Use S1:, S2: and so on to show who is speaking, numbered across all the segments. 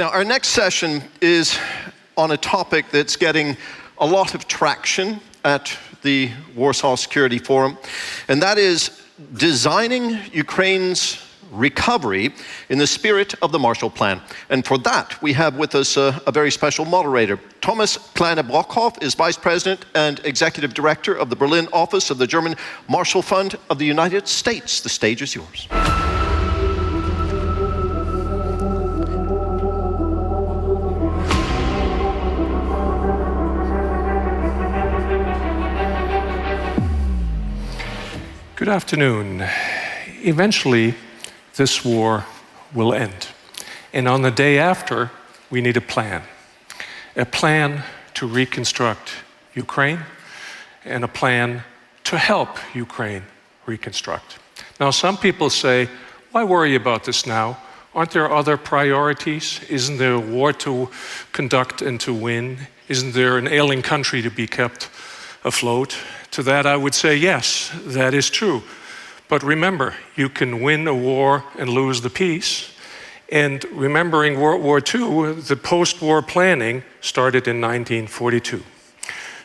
S1: Now, our next session is on a topic that's getting a lot of traction at the Warsaw Security Forum, and that is designing Ukraine's recovery in the spirit of the Marshall Plan. And for that, we have with us a very special moderator. Thomas Kleine-Brockhoff is Vice President and Executive Director of the Berlin office of the German Marshall Fund of the United States. The stage is yours.
S2: Good afternoon. Eventually, this war will end. And on the day after, we need a plan to reconstruct Ukraine and a plan to help Ukraine reconstruct. Now, some people say, why worry about this now? Aren't there other priorities? Isn't there a war to conduct and to win? Isn't there an ailing country to be kept afloat? To that, I would say, yes, that is true. But remember, you can win a war and lose the peace. And remembering World War II, the post-war planning started in 1942.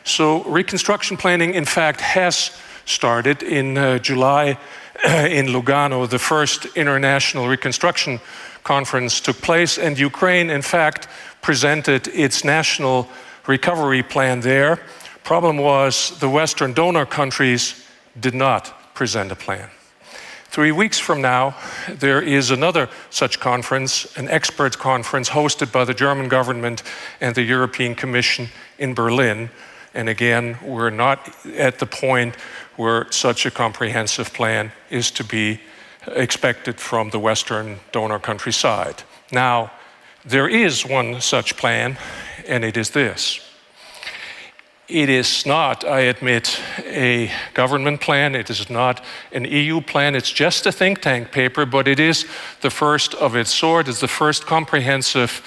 S2: So reconstruction planning, in fact, has started in July in Lugano. The first international reconstruction conference took place, and Ukraine, in fact, presented its national recovery plan there. Problem was, the Western donor countries did not present a plan. 3 weeks from now, there is another such conference, an experts conference hosted by the German government and the European Commission in Berlin. And again, we're not at the point where such a comprehensive plan is to be expected from the Western donor country side. Now, there is one such plan, and it is this. It is not, I admit, a government plan. It is not an EU plan. It's just a think tank paper, but it is the first of its sort. It's the first comprehensive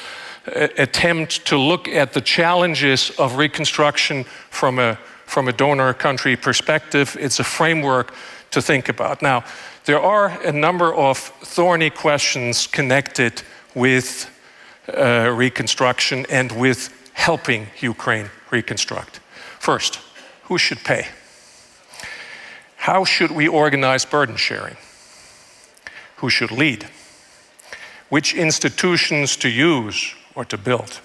S2: attempt to look at the challenges of reconstruction from a donor country perspective. It's a framework to think about. Now, there are a number of thorny questions connected with reconstruction and with helping Ukraine reconstruct. First, who should pay? How should we organize burden sharing? Who should lead? Which institutions to use or to build?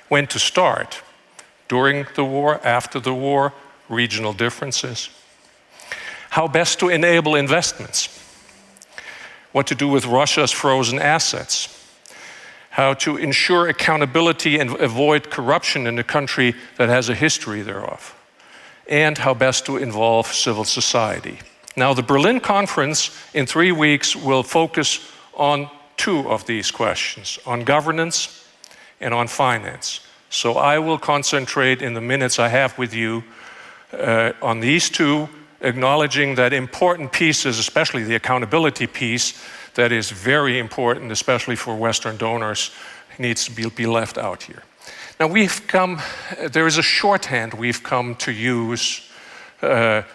S2: When to start? During the war, after the war, regional differences? How best to enable investments? What to do with Russia's frozen assets? How to ensure accountability and avoid corruption in a country that has a history thereof, and how best to involve civil society. Now, the Berlin conference in 3 weeks will focus on 2 of these questions, on governance and on finance. So I will concentrate in the minutes I have with you on these 2, acknowledging that important pieces, especially the accountability piece, that is very important, especially for Western donors, needs to be left out here. Now there is a shorthand we've come to use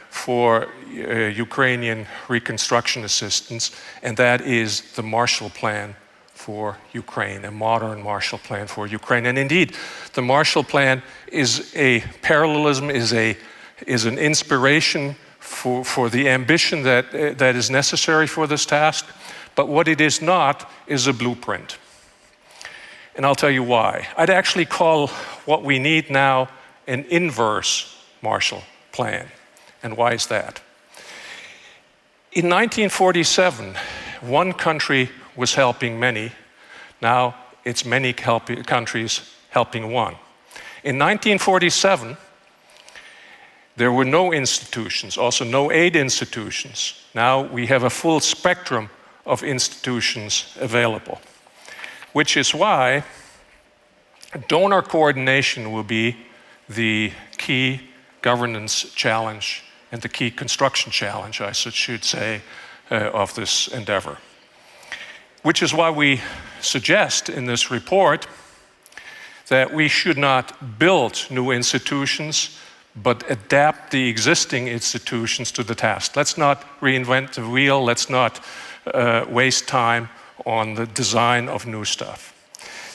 S2: for Ukrainian reconstruction assistance, and that is the Marshall Plan for Ukraine, a modern Marshall Plan for Ukraine. And indeed, the Marshall Plan is a parallelism, is an inspiration for the ambition that is necessary for this task. But what it is not is a blueprint. And I'll tell you why. I'd actually call what we need now an inverse Marshall Plan. And why is that? In 1947, one country was helping many. Now it's many countries helping one. In 1947, there were no institutions, also no aid institutions. Now we have a full spectrum of institutions available, which is why donor coordination will be the key governance challenge and the key construction challenge, I should say, of this endeavor. Which is why we suggest in this report that we should not build new institutions, but adapt the existing institutions to the task. Let's not reinvent the wheel. Let's not waste time on the design of new stuff.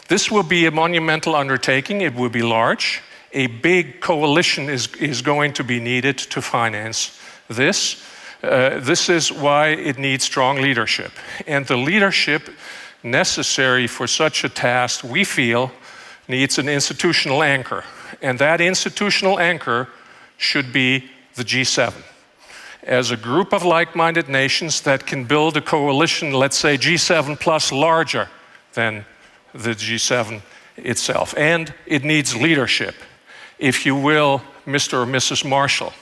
S2: This will be a monumental undertaking. It will be large. A big coalition is going to be needed to finance this. This is why it needs strong leadership. And the leadership necessary for such a task, we feel, needs an institutional anchor. And that institutional anchor should be the G7. As a group of like-minded nations that can build a coalition, let's say G7 plus, larger than the G7 itself. And it needs leadership, if you will, Mr. or Mrs. Marshall.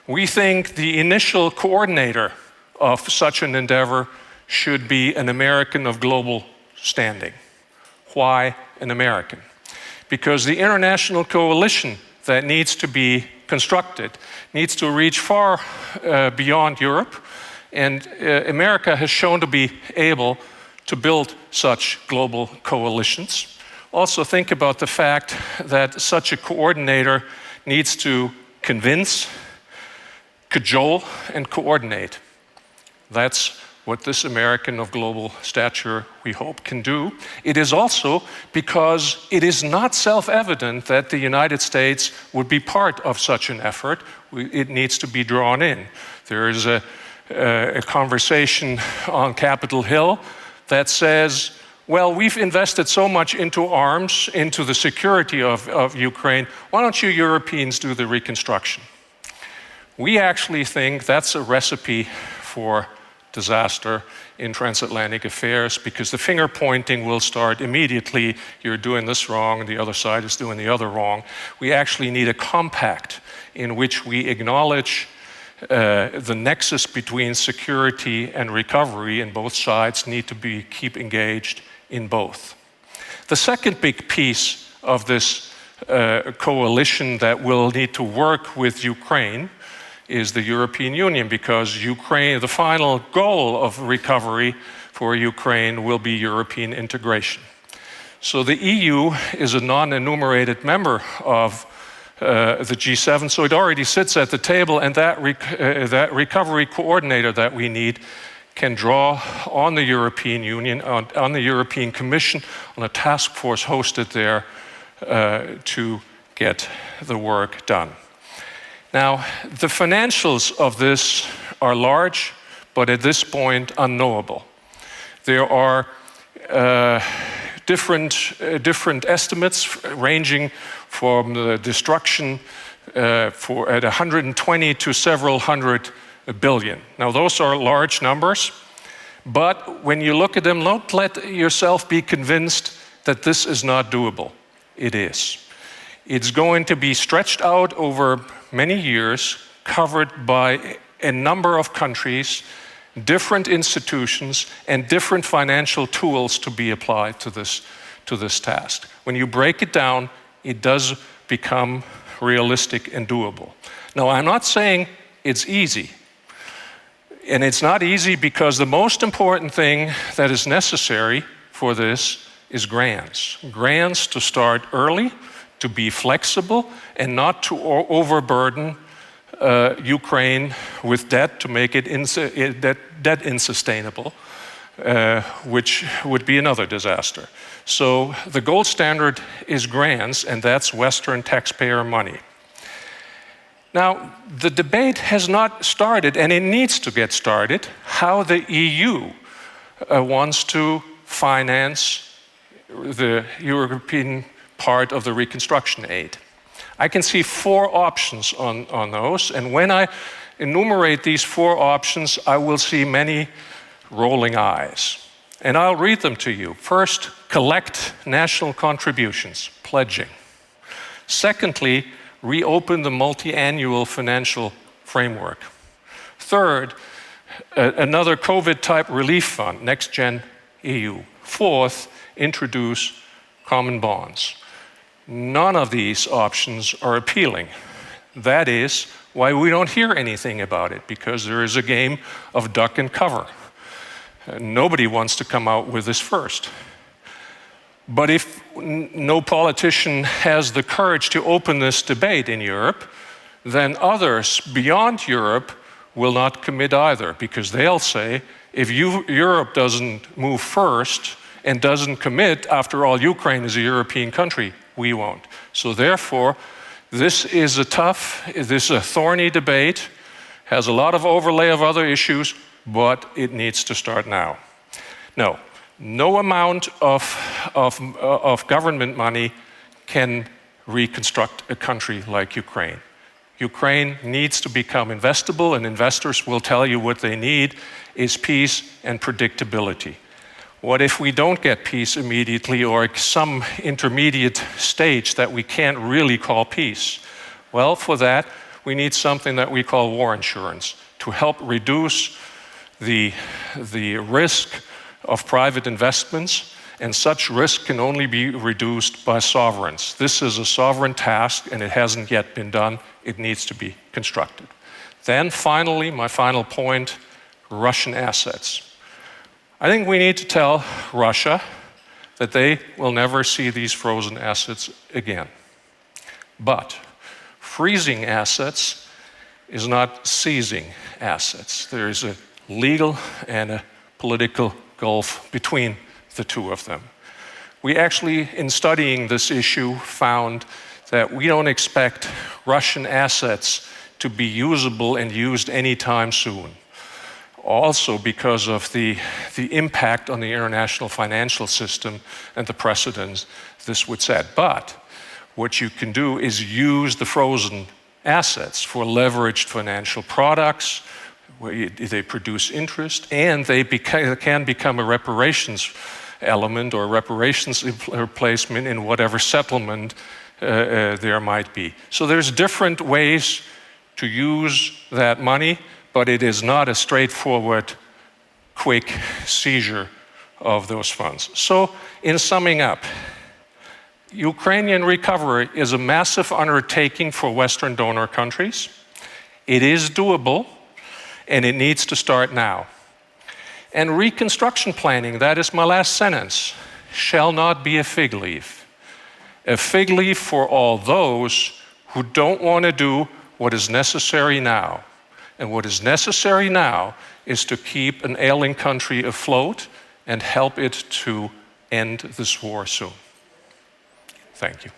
S2: We think the initial coordinator of such an endeavor should be an American of global standing. Why an American? Because the international coalition that needs to be constructed needs to reach far beyond Europe, and America has shown to be able to build such global coalitions. Also think about the fact that such a coordinator needs to convince, cajole, and coordinate. That's what this American of global stature, we hope, can do. It is also because it is not self-evident that the United States would be part of such an effort. It needs to be drawn in. There is a conversation on Capitol Hill that says, well, we've invested so much into arms, into the security of Ukraine, why don't you Europeans do the reconstruction? We actually think that's a recipe for disaster in transatlantic affairs, because the finger pointing will start immediately. You're doing this wrong, and the other side is doing the other wrong. We actually need a compact in which we acknowledge the nexus between security and recovery, and both sides need to keep engaged in both. The second big piece of this coalition that will need to work with Ukraine is the European Union, because Ukraine, the final goal of recovery for Ukraine will be European integration. So the EU is a non-enumerated member of the G7, so it already sits at the table, and that recovery coordinator that we need can draw on the European Union, on the European Commission, on a task force hosted there to get the work done. Now, the financials of this are large, but at this point unknowable. There are different estimates ranging from the destruction at 120 to several hundred billion. Now, those are large numbers, but when you look at them, don't let yourself be convinced that this is not doable. It is. It's going to be stretched out over many years, covered by a number of countries, different institutions, and different financial tools to be applied to this task. When you break it down, it does become realistic and doable. Now, I'm not saying it's easy. And it's not easy because the most important thing that is necessary for this is grants. Grants to start early, to be flexible, and not to overburden Ukraine with debt to make it debt insustainable, which would be another disaster. So the gold standard is grants, and that's Western taxpayer money. Now, the debate has not started, and it needs to get started, how the EU wants to finance the European part of the reconstruction aid. I can see 4 options on those, and when I enumerate these 4 options, I will see many rolling eyes. And I'll read them to you. First, collect national contributions, pledging. Secondly, reopen the multi-annual financial framework. Third, another COVID-type relief fund, Next-Gen EU. Fourth, introduce common bonds. None of these options are appealing. That is why we don't hear anything about it, because there is a game of duck and cover. Nobody wants to come out with this first. But if no politician has the courage to open this debate in Europe, then others beyond Europe will not commit either, because they'll say, if Europe doesn't move first and doesn't commit, after all, Ukraine is a European country, we won't. So therefore, this is a thorny debate, has a lot of overlay of other issues, but it needs to start now. No amount of government money can reconstruct a country like Ukraine. Ukraine needs to become investable, and investors will tell you what they need is peace and predictability. What if we don't get peace immediately, or some intermediate stage that we can't really call peace? Well, for that, we need something that we call war insurance to help reduce the risk of private investments, and such risk can only be reduced by sovereigns. This is a sovereign task, and it hasn't yet been done. It needs to be constructed. Then finally, my final point, Russian assets. I think we need to tell Russia that they will never see these frozen assets again. But freezing assets is not seizing assets. There is a legal and a political gulf between the two of them. We actually, in studying this issue, found that we don't expect Russian assets to be usable and used anytime soon. Also because of the impact on the international financial system and the precedents this would set. But what you can do is use the frozen assets for leveraged financial products, where they produce interest, and they can become a reparations element or reparations replacement in whatever settlement there might be. So there's different ways to use that money, but it is not a straightforward, quick seizure of those funds. So in summing up, Ukrainian recovery is a massive undertaking for Western donor countries. It is doable, and it needs to start now. And reconstruction planning, that is my last sentence, shall not be a fig leaf. A fig leaf for all those who don't want to do what is necessary now. And what is necessary now is to keep an ailing country afloat and help it to end this war soon. Thank you.